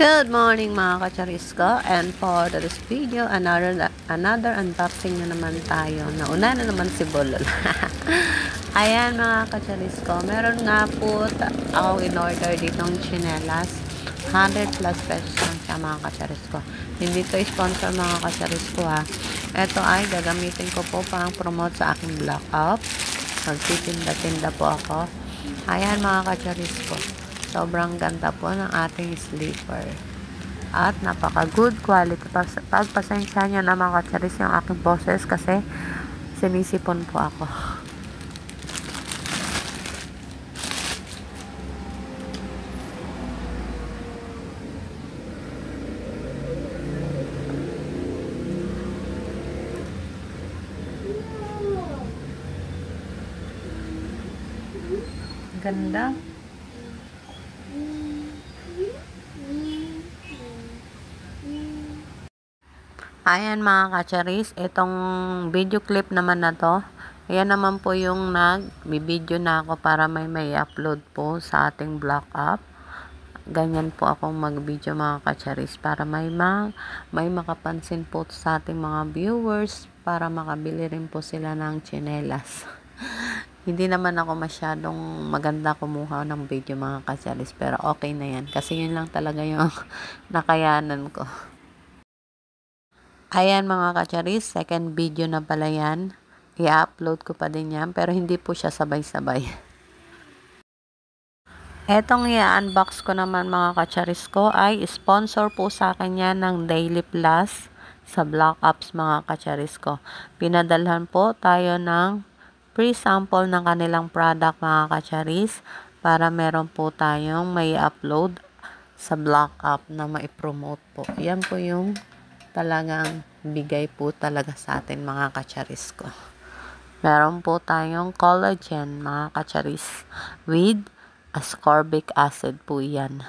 Good morning mga kacharisko, and for this video, another unboxing na naman tayo. Nauna na naman si Bolol. Ayan mga kacharisko, meron nga po akong in-order ditong chinelas. 100 plus pesos lang siya mga kacharisko. Hindi to sponsor mga kacharisko ha. Ito ay gagamitin ko po pang promote sa aking Black Ops. Magtitinda-tinda po ako. Ayan mga kacharisko. Sobrang ganda po ng ating sleeper. At napaka good quality. Pagpasensya nyo na mga kacharis yung aking boses kasi sinisipon po ako. Ganda. Ayan mga kacharis, itong video clip naman na to, ayan naman po yung nag-video na ako para may upload po sa ating Black App. Ganyan po akong mag-video mga kacharis para may makapansin po sa ating mga viewers para makabili rin po sila ng tsinelas. Hindi naman ako masyadong maganda kumuha ng video mga kacharis, pero okay na yan kasi yun lang talaga yung nakayanan ko. Ayan mga kacharis, second video na pala yan. I-upload ko pa din yan, pero hindi po siya sabay-sabay. Etong i-unbox ko naman mga kacharis ko ay sponsor po sa akin yan ng Daily Plus sa Black Ops mga kacharis ko. Pinadalhan po tayo ng free sample ng kanilang product mga kacharis para meron po tayong may upload sa Black Ops na mai-promote po. Yan po yung talagang bigay po talaga sa atin mga kacharis ko. Meron po tayong collagen mga kacharis with ascorbic acid po yan.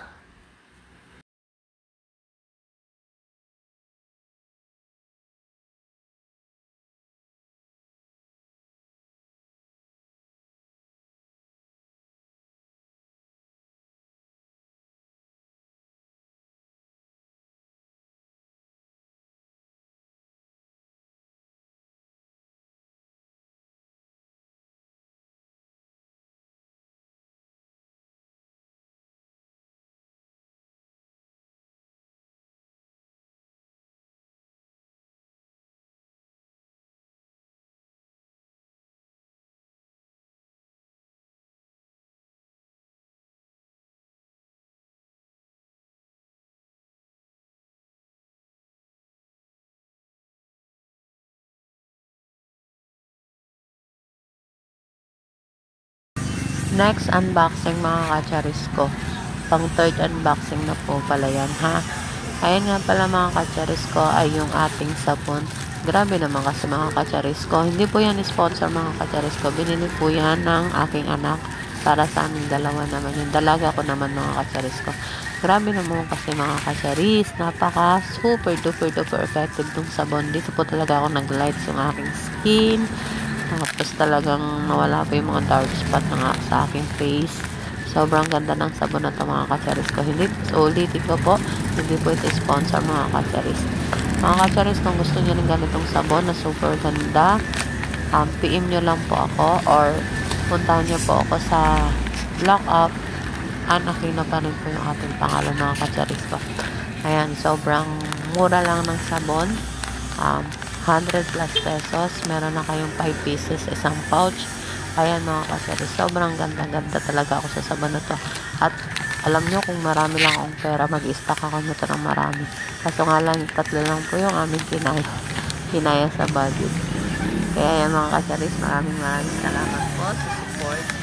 Next unboxing mga kacharis ko. Pang third unboxing na po pala yan ha. Ayan nga pala mga kacharis ko ay yung ating sabon. Grabe naman kasi mga kacharis ko. Hindi po yan sponsor mga kacharis ko. Binili po yan ng aking anak para sa aming dalawa naman. Yung dalaga ko naman mga kacharis ko. Grabe naman kasi mga kacharis. Napaka super duper effective tong sabon. Dito po talaga ako nag-lights yung aking skin. Tapos talagang nawala pa yung mga dark spot na sa aking face. Sobrang ganda ng sabon na ito mga kacharis ko. Ulitin ko po, hindi po ito sponsor mga kacharis. Mga kacharis, kung gusto nyo ng ganitong sabon na super ganda, PM nyo lang po ako or puntahan nyo po ako sa Black Up. Anakina pa rin po yung ating pangalan mga kacharis ko. Ayan, sobrang mura lang ng sabon. 100 plus pesos. Meron na kayong 5 pieces, isang pouch. Ayan mga kacharis, sobrang ganda talaga ako sa sabon na to. At alam nyo, kung marami lang akong pera, mag-stock ako nito ng marami. Kaso nga lang, 3 lang po yung aming kinaya sa budget. Kaya yan mga kacharis, maraming salamat po sa support.